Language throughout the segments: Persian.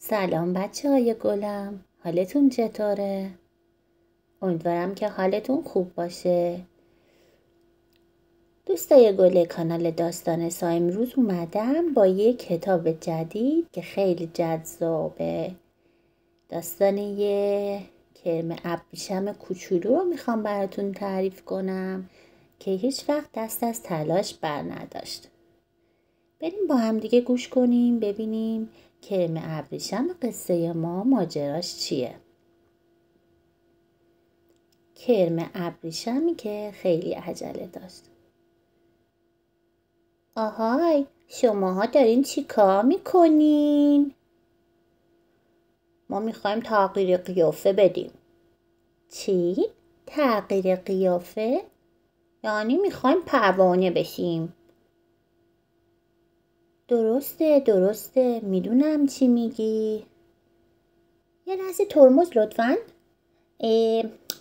سلام بچه های گلم، حالتون چطوره؟ امیدوارم که حالتون خوب باشه. دوستای گل کانال داستان سا امروز اومدم با یه کتاب جدید که خیلی جذابه. داستان یه کرم ابریشم کوچولو رو میخوام براتون تعریف کنم که هیچ وقت دست از تلاش بر نداشت. بریم با هم دیگه گوش کنیم ببینیم کرم ابریشم قصه ما ماجراش چیه. کرم ابریشمی که خیلی عجله داشت. آهای، شماها دارین چی کار میکنین؟ ما میخوایم تغییر قیافه بدیم. چی؟ تغییر قیافه؟ یعنی میخوایم پروانه بشیم. درسته میدونم چی میگی. یه لحظه ترمز لطفاً.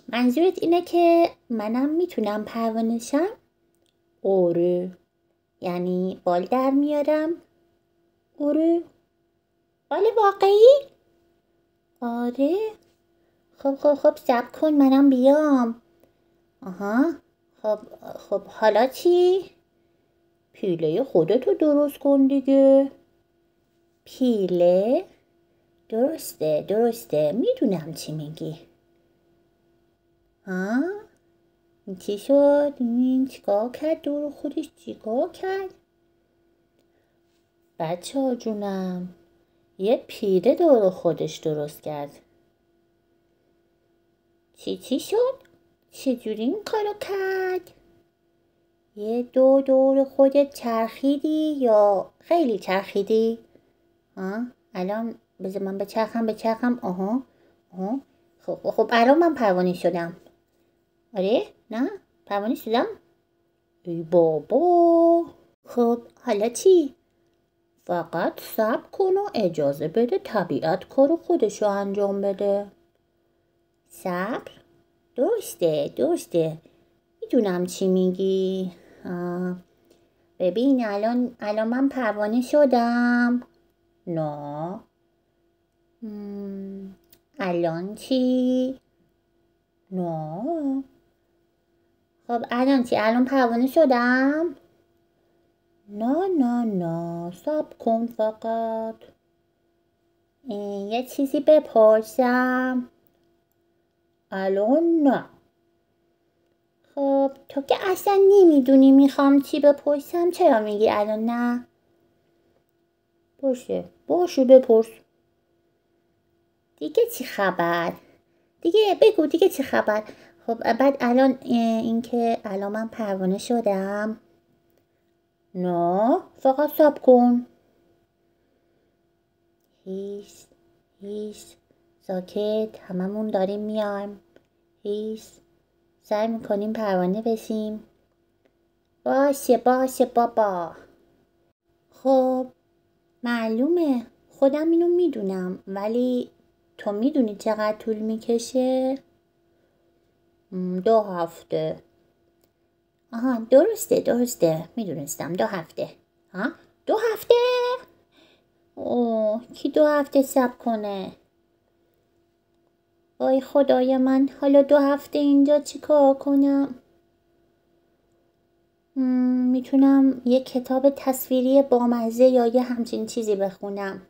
منظورت اینه که منم میتونم پروانه شم؟ آره. یعنی بال در میارم؟ آره. بال واقعی؟ آره. خب صبر کن منم بیام. آها. خب حالا چی؟ پیله خودتو درست کن دیگه. پیله؟ درسته میدونم چی میگی. ها؟ این چی شد؟ این چیکار کرد دور خودش چیکار کرد؟ بچه ها جونم یه پیله دور خودش درست کرد. چی شد؟ چجوری این کارو کرد؟ یه دور خودت چرخیدی یا خیلی چرخیدی؟ الان بذار من بچرخم. آها. خب الان من پروانه شدم. آره؟ نه؟ پروانه شدم؟ ای بابا. خب حالا چی؟ فقط صبر کن و اجازه بده طبیعت کارو خودشو انجام بده. صبر؟ درسته میدونم چی میگی. ببین الان من پروانه شدم. نه. الان چی؟ نه. خب الان چی؟ الان پروانه شدم؟ نه صبر کن فقط. یه چیزی بپرسم؟ الان نه. خب تو که اصلا نمیدونی میخوام چی بپرسم چرا میگی الان نه؟ باشه بپرس. دیگه چی خبر؟ دیگه بگو دیگه چی خبر؟ خب بعد الان اینکه الان من پروانه شدم؟ نه فقط صبر کن. هیس ساکت، هممون داریم میایم. هیس سعی میکنیم پروانه بشیم. باشه بابا. خب معلومه خودم اینو میدونم ولی تو میدونی چقدر طول میکشه؟ 2 هفته. آها درسته میدونستم 2 هفته. 2 هفته؟ اوه کی 2 هفته صبر کنه؟ وای خدای من حالا 2 هفته اینجا چی کار کنم؟ میتونم یه کتاب تصویری بامزه یا یه همچین چیزی بخونم.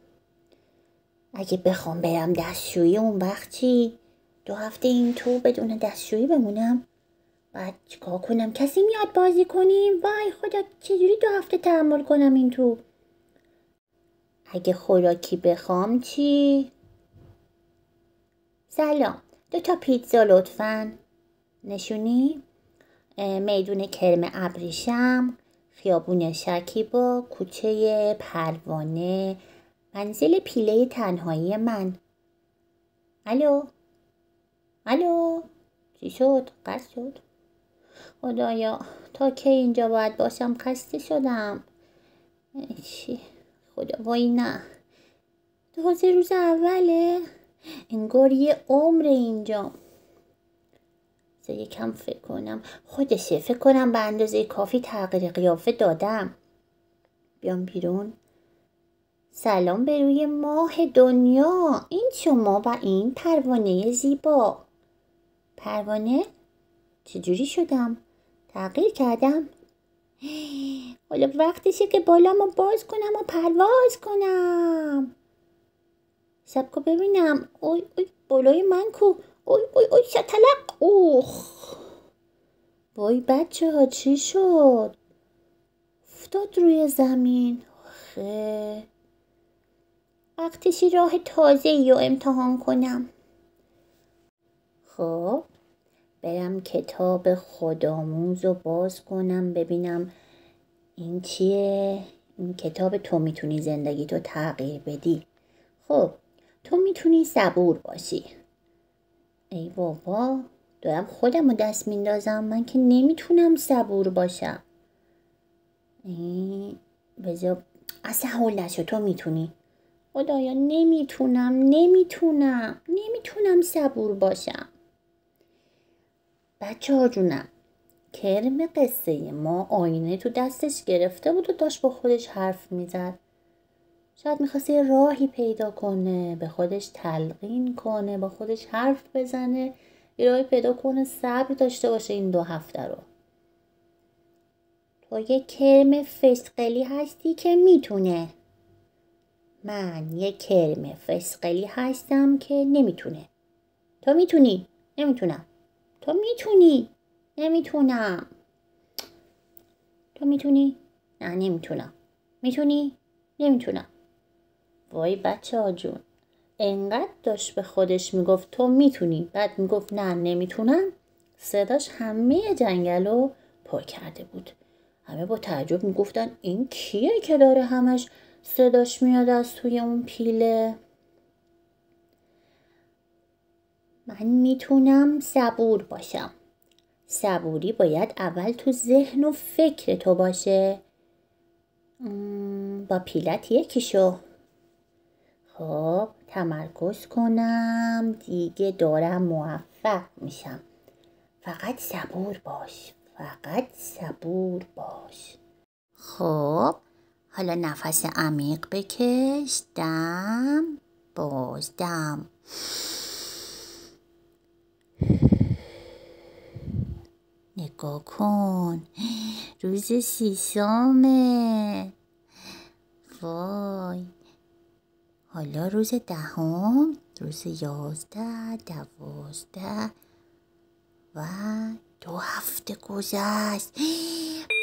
اگه بخوام برم دستشویی اون وقت چی؟ 2 هفته این تو بدون دستشویی بمونم؟ بعد چیکار کنم؟ کسی میاد بازی کنیم؟ وای خدا چجوری 2 هفته تحمل کنم این تو؟ اگه خوراکی بخوام چی؟ سلام 2 تا پیتزا لطفاً. نشونی؟ میدون کرم ابریشم، خیابون شکیبا، کوچه پروانه، منزل پیله تنهایی من. الو چی شد؟ قطع شد؟ خدایا تا کی اینجا باید باشم؟ خسته شدم. چی؟ خدا وای نه تازه روز اوله؟ انگار یه عمر اینجا. یکم فکر کنم. خودشه فکر کنم به اندازه کافی تغییر قیافه دادم. بیام بیرون. سلام به روی ماه دنیا. این شما و این پروانه زیبا. پروانه؟ چجوری شدم؟ تغییر کردم؟ حالا وقتشه که بالامو باز کنم و پرواز کنم. صبر کن ببینم. اوی بالای من کو. اوی شتلق. وای بچه ها چی شد؟ افتاد روی زمین. آخه وقتشی راه تازه‌ای رو امتحان کنم. خب برم کتاب خودآموز رو باز کنم ببینم این چیه. این کتاب تو میتونی زندگی تو تغییر بدی. خب تو میتونی صبور باشی. ای بابا دارم خودم رو دست میندازم. من که نمیتونم صبور باشم. بذار اصلا حول نشو. تو میتونی. خدایا نمیتونم صبور باشم. بچه ها جونم، کرم قصه ما آینه تو دستش گرفته بود و داشت با خودش حرف میزد. شاید میخواست یه راهی پیدا کنه، به خودش تلقین کنه، با خودش حرف بزنه، یه راهی پیدا کنه صبر داشته باشه این 2 هفته رو. تو یه کرم فسقلی هستی که میتونه. من یه کرم فسقلی هستم که نمیتونه. تو میتونی. نمیتونم. تو میتونی. نمیتونم. تو میتونی؟ نه نمیتونم. میتونی؟ نمیتونم. وای بچه ها جون، انقدر داشت به خودش میگفت تو میتونی، بعد میگفت نه نمیتونم، صداش همه جنگل رو پر کرده بود. همه با تعجب میگفتن این کیه که داره همش صداش میاد از توی اون پیله. من میتونم صبور باشم. صبوری باید اول تو ذهن و فکر تو باشه. با پیلت یکی شو. خب تمرکز کنم دیگه دارم موفق میشم. فقط صبور باش. خب حالا نفس عمیق بکش. دم باز دم. نگاه کن روز 30. وای حالا روز 10، روز 11، 12 و 2 هفته گذشت.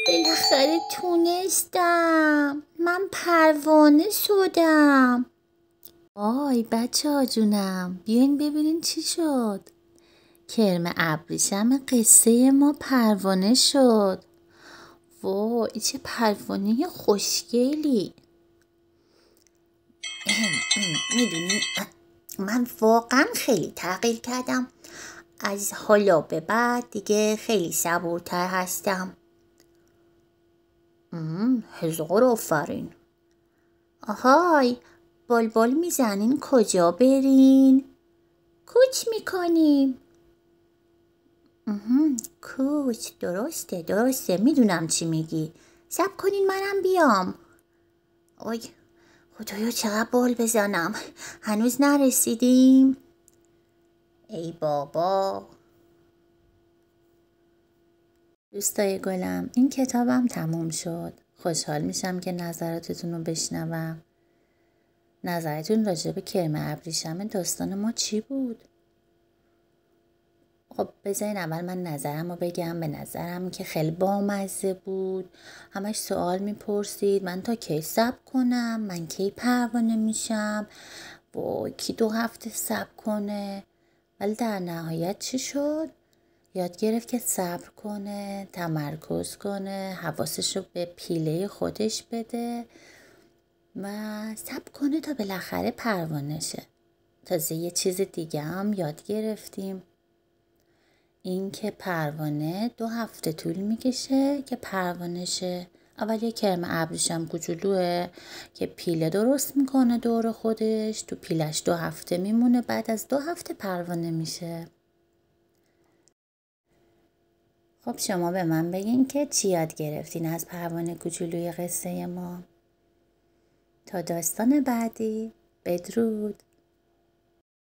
بالاخره تونستم. من پروانه شدم. وای بچه ها جونم، بیاین ببینین چی شد. کرم ابریشم قصه ما پروانه شد. وای چه پروانه خوشگلی. میدونی من واقعا خیلی تغییر کردم. از حالا به بعد دیگه خیلی صبورتر هستم. 1000 آفرین. آهای بلبل میزنین کجا برین؟ کوچ میکنیم. کوچ درسته میدونم چی میگی. صبر کنین منم بیام. اوی خدایا چقدر بال بزنم. هنوز نرسیدیم. ای بابا. دوستای گلم این کتابم تموم شد. خوشحال میشم که نظراتتون رو بشنوم. نظرتون راجع به کرم ابریشم داستان ما چی بود؟ خب بذارین اول من نظرم رو بگم. به نظرم که خیلی بامزه بود. همش سوال میپرسید من تا کی صبر کنم، من کی پروانه میشم، با کی 2 هفته صبر کنه. ولی در نهایت چی شد؟ یاد گرفت که صبر کنه، تمرکز کنه، حواسش رو به پیله خودش بده و صبر کنه تا بالاخره پروانه شه. تازه یه چیز دیگه هم یاد گرفتیم، این که پروانه 2 هفته طول میکشه که پروانه شه. اول یه کرم ابریشم کوچولوه که پیله درست میکنه دور خودش، تو پیلش 2 هفته میمونه، بعد از 2 هفته پروانه میشه. خب شما به من بگین که چی یاد گرفتین از پروانه کوچولوی قصه ما؟ تا داستان بعدی، بدرود.